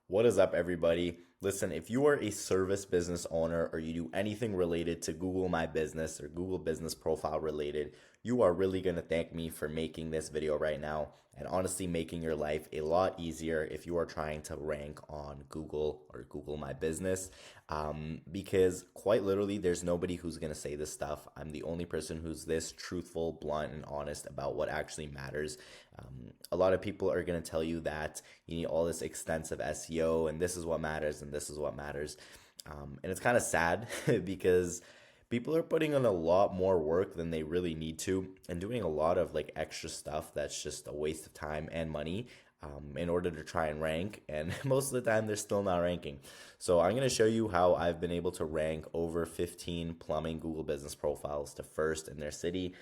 What is up, everybody? Listen, if you are a service business owner or you do anything related to Google My Business or Google Business Profile related, you are really going to thank me for making this video right now and honestly making your life a lot easier if you are trying to rank on Google or Google My Business. Because quite literally, there's nobody who's going to say this stuff. I'm the only person who's this truthful, blunt, and honest about what actually matters. A lot of people are going to tell you that you need all this extensive SEO and this is what matters and this is what matters. And it's kind of sad because people are putting in a lot more work than they really need to and doing a lot of like extra stuff that's just a waste of time and money in order to try and rank. And most of the time, they're still not ranking. So I'm going to show you how I've been able to rank over 15 plumbing Google business profiles to first in their city.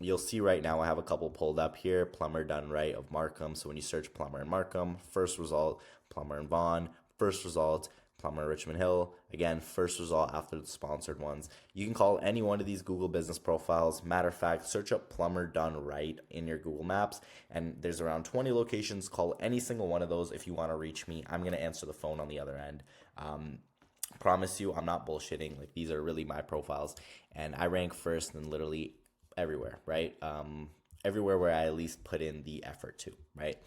You'll see right now I have a couple pulled up here. Plumber Done Right of Markham. So when you search plumber in Markham, first result, plumber in Vaughan, first result, plumber Richmond Hill. Again, first result after the sponsored ones. You can call any one of these Google business profiles. Matter of fact, search up plumber done right in your Google Maps, and there's around 20 locations. Call any single one of those if you want to reach me. I'm going to answer the phone on the other end. Promise you, I'm not bullshitting. Like, these are really my profiles, and I rank first in literally everywhere, right? Everywhere where I at least put in the effort to, right?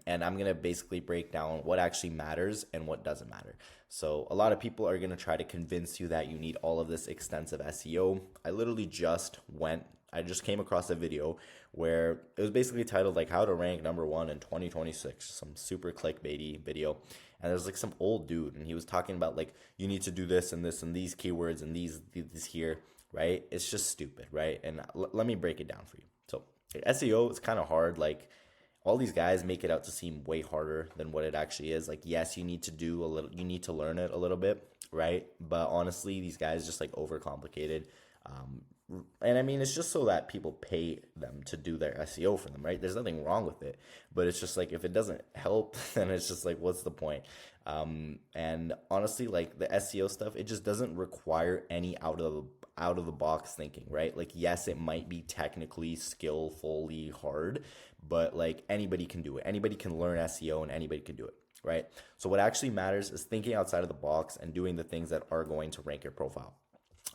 And I'm gonna basically break down what actually matters and what doesn't matter. So a lot of people are gonna try to convince you that you need all of this extensive SEO. I just came across a video where it was basically titled like how to rank number one in 2026, some super clickbaity video. And there's like some old dude and he was talking about like, you need to do this and these keywords and these here, right? It's just stupid, right? And let me break it down for you. So SEO is kind of hard. Like, all these guys make it out to seem way harder than what it actually is. Like, yes, you need to do a little, you need to learn it a little bit, right? But honestly, these guys just like overcomplicated. And I mean, it's just so that people pay them to do their SEO for them, right? There's nothing wrong with it, but it's just like if it doesn't help, then it's just like, what's the point? And honestly, like the SEO stuff, it just doesn't require any out of the box thinking, right? Like, yes, it might be technically skillfully hard, but like anybody can do it. Anybody can learn SEO and anybody can do it, right? So what actually matters is thinking outside of the box and doing the things that are going to rank your profile.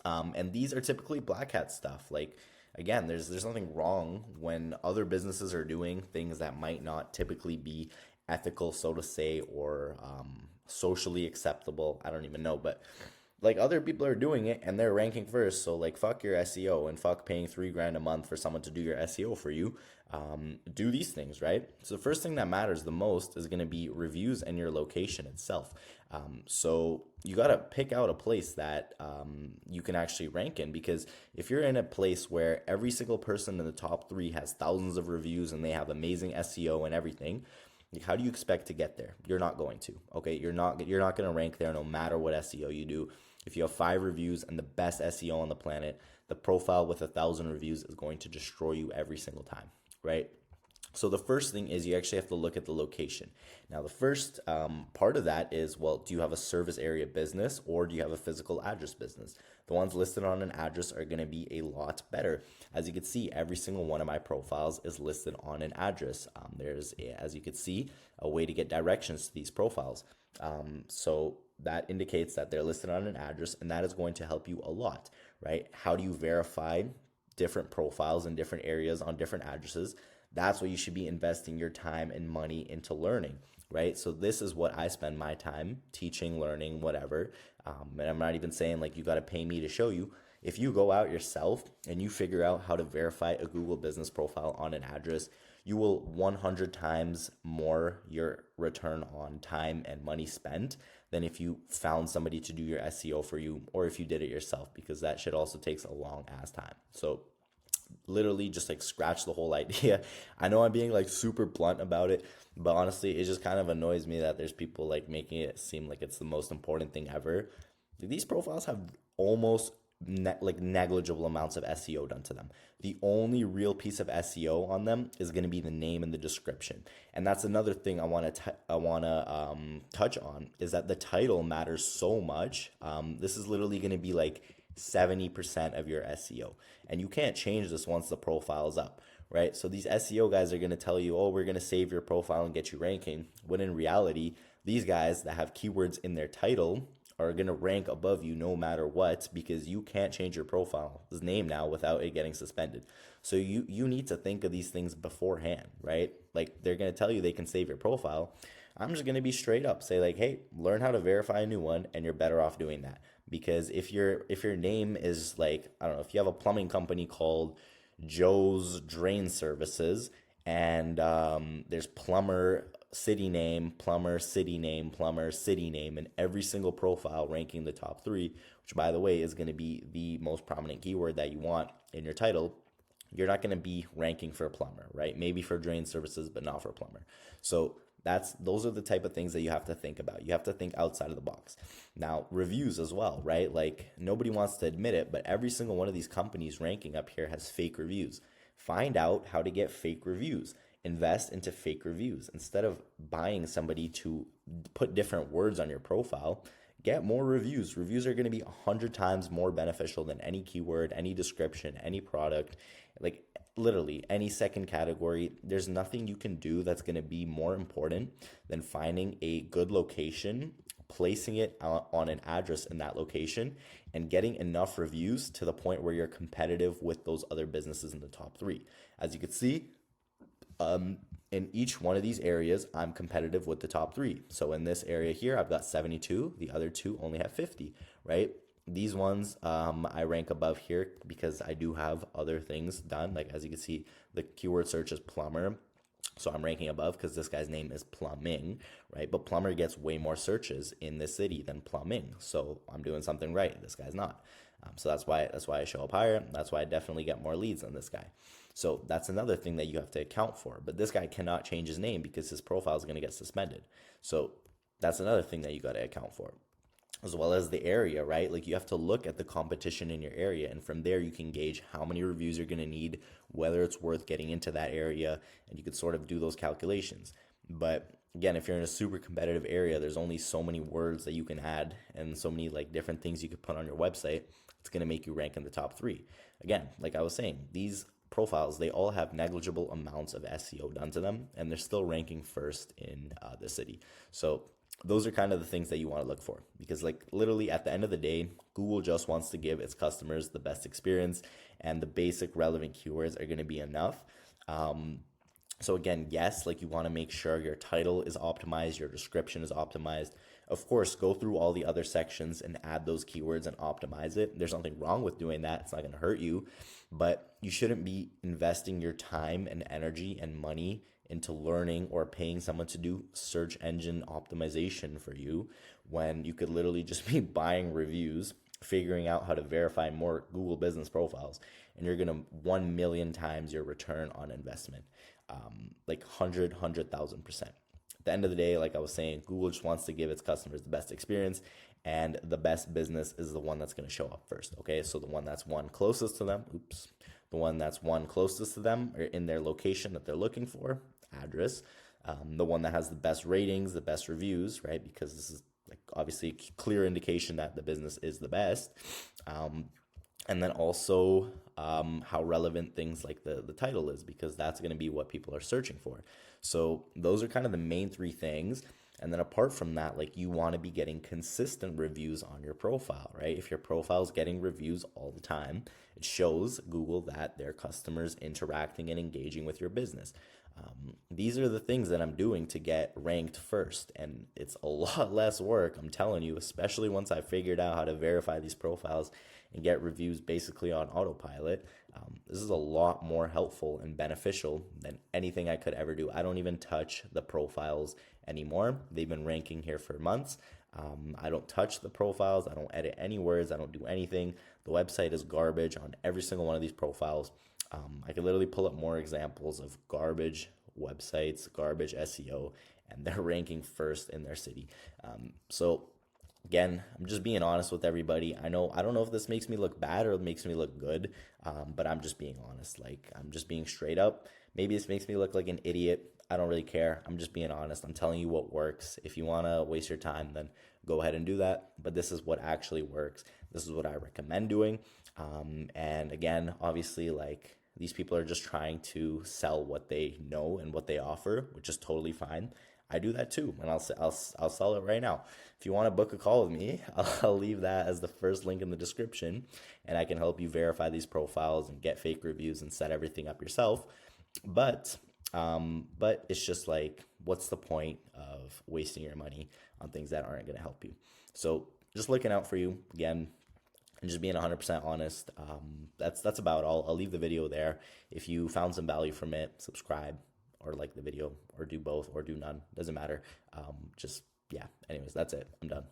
And these are typically black hat stuff. Like, again, there's nothing wrong when other businesses are doing things that might not typically be ethical, so to say, or socially acceptable. I don't even know, but like other people are doing it and they're ranking first. So like, fuck your SEO and fuck paying $3,000 a month for someone to do your SEO for you. Do these things, right? So the first thing that matters the most is going to be reviews and your location itself. So you got to pick out a place that you can actually rank in, because if you're in a place where every single person in the top three has thousands of reviews and they have amazing SEO and everything, like, how do you expect to get there? You're not going to. Okay, you're not going to rank there no matter what SEO you do. If you have 5 reviews and the best SEO on the planet, the profile with 1,000 reviews is going to destroy you every single time, right? So the first thing is you actually have to look at the location. Now, the first part of that is, well, do you have a service area business or do you have a physical address business? The ones listed on an address are going to be a lot better. As you can see, every single one of my profiles is listed on an address. As you can see, a way to get directions to these profiles. So that indicates that they're listed on an address, and that is going to help you a lot, right? How do you verify different profiles in different areas on different addresses? That's what you should be investing your time and money into learning, right? So this is what I spend my time teaching, learning, whatever. And I'm not even saying like you got to pay me to show you. If you go out yourself and you figure out how to verify a Google business profile on an address, you will 100 times more your return on time and money spent than if you found somebody to do your SEO for you, or if you did it yourself, because that shit also takes a long ass time. So literally just like scratch the whole idea. I know I'm being like super blunt about it, but honestly, it just kind of annoys me that there's people like making it seem like it's the most important thing ever. These profiles have almost negligible amounts of SEO done to them. The only real piece of SEO on them is going to be the name and the description. And that's another thing I want to touch on, is that the title matters so much. This is literally going to be like 70% of your SEO. And you can't change this once the profile is up, right? So these SEO guys are going to tell you, oh, we're going to save your profile and get you ranking. When in reality, these guys that have keywords in their title are going to rank above you no matter what, because you can't change your profile's name now without it getting suspended. So you need to think of these things beforehand, right? Like they're going to tell you they can save your profile. I'm just going to be straight up say like, hey, learn how to verify a new one, and you're better off doing that. Because if your name is like, I don't know, if you have a plumbing company called Joe's Drain Services, and there's plumber city name, plumber city name, and every single profile ranking the top three, which by the way is going to be the most prominent keyword that you want in your title. You're not going to be ranking for a plumber, right? Maybe for drain services, but not for a plumber. So those are the type of things that you have to think about. You have to think outside of the box. Now, reviews as well, right? Like nobody wants to admit it, but every single one of these companies ranking up here has fake reviews. Find out how to get fake reviews. Invest into fake reviews instead of buying somebody to put different words on your profile. Get more reviews. Reviews are going to be 100 times more beneficial than any keyword, any description, any product, like literally any second category. There's nothing you can do that's going to be more important than finding a good location, placing it on an address in that location, and getting enough reviews to the point where you're competitive with those other businesses in the top three. As you can see, in each one of these areas, I'm competitive with the top three. So in this area here, I've got 72. The other two only have 50, right? These ones I rank above here because I do have other things done. Like as you can see, the keyword search is plumber. So I'm ranking above because this guy's name is plumbing, right? But plumber gets way more searches in this city than plumbing. So I'm doing something right. This guy's not. So that's why I show up higher. That's why I definitely get more leads than this guy. So that's another thing that you have to account for. But this guy cannot change his name because his profile is going to get suspended. So that's another thing that you got to account for, as well as the area, right? Like you have to look at the competition in your area, and from there you can gauge how many reviews you're going to need, whether it's worth getting into that area, and you could sort of do those calculations. But again, if you're in a super competitive area, there's only so many words that you can add and so many like different things you could put on your website. It's going to make you rank in the top three. Again, like I was saying, these profiles, they all have negligible amounts of SEO done to them, and they're still ranking first in the city. So those are kind of the things that you want to look for, because like literally at the end of the day, Google just wants to give its customers the best experience, and the basic relevant keywords are going to be enough. So again, yes, like you want to make sure your title is optimized, your description is optimized. Of course, go through all the other sections and add those keywords and optimize it. There's nothing wrong with doing that. It's not going to hurt you, but you shouldn't be investing your time and energy and money into learning or paying someone to do search engine optimization for you when you could literally just be buying reviews, figuring out how to verify more Google business profiles, and you're going to 1 million times your return on investment. Like 100,000%. At the end of the day, like I was saying, Google just wants to give its customers the best experience, and the best business is the one that's going to show up first. Okay, so the one that's closest to them, the one that's closest to them or in their location that they're looking for, address, the one that has the best ratings, the best reviews, right? Because this is like obviously a clear indication that the business is the best. And then also how relevant things like the title is, because that's going to be what people are searching for. So those are kind of the main three things. And then apart from that, like you want to be getting consistent reviews on your profile, right? If your profile is getting reviews all the time, it shows Google that their customers interacting and engaging with your business. These are the things that I'm doing to get ranked first, and it's a lot less work, I'm telling you, especially once I figured out how to verify these profiles and get reviews basically on autopilot. This is a lot more helpful and beneficial than anything I could ever do. I don't even touch the profiles anymore. They've been ranking here for months. I don't touch the profiles. I don't edit any words. I don't do anything. The website is garbage on every single one of these profiles. I could literally pull up more examples of garbage websites, garbage SEO, and they're ranking first in their city. So again, I'm just being honest with everybody. I don't know if this makes me look bad or it makes me look good, but I'm just being honest. Like, I'm just being straight up. Maybe this makes me look like an idiot. I don't really care. I'm just being honest. I'm telling you what works. If you want to waste your time, then go ahead and do that. But this is what actually works. This is what I recommend doing. And again, obviously, like, These people are just trying to sell what they know and what they offer, which is totally fine. I do that too, and I'll sell it right now. If you want to book a call with me, I'll leave that as the first link in the description, and I can help you verify these profiles and get fake reviews and set everything up yourself. But but it's just like, what's the point of wasting your money on things that aren't going to help you? So just looking out for you again, and just being 100% honest. That's about all. I'll leave the video there. If you found some value from it, subscribe or like the video or do both or do none. Doesn't matter. Just, yeah. Anyways, that's it. I'm done.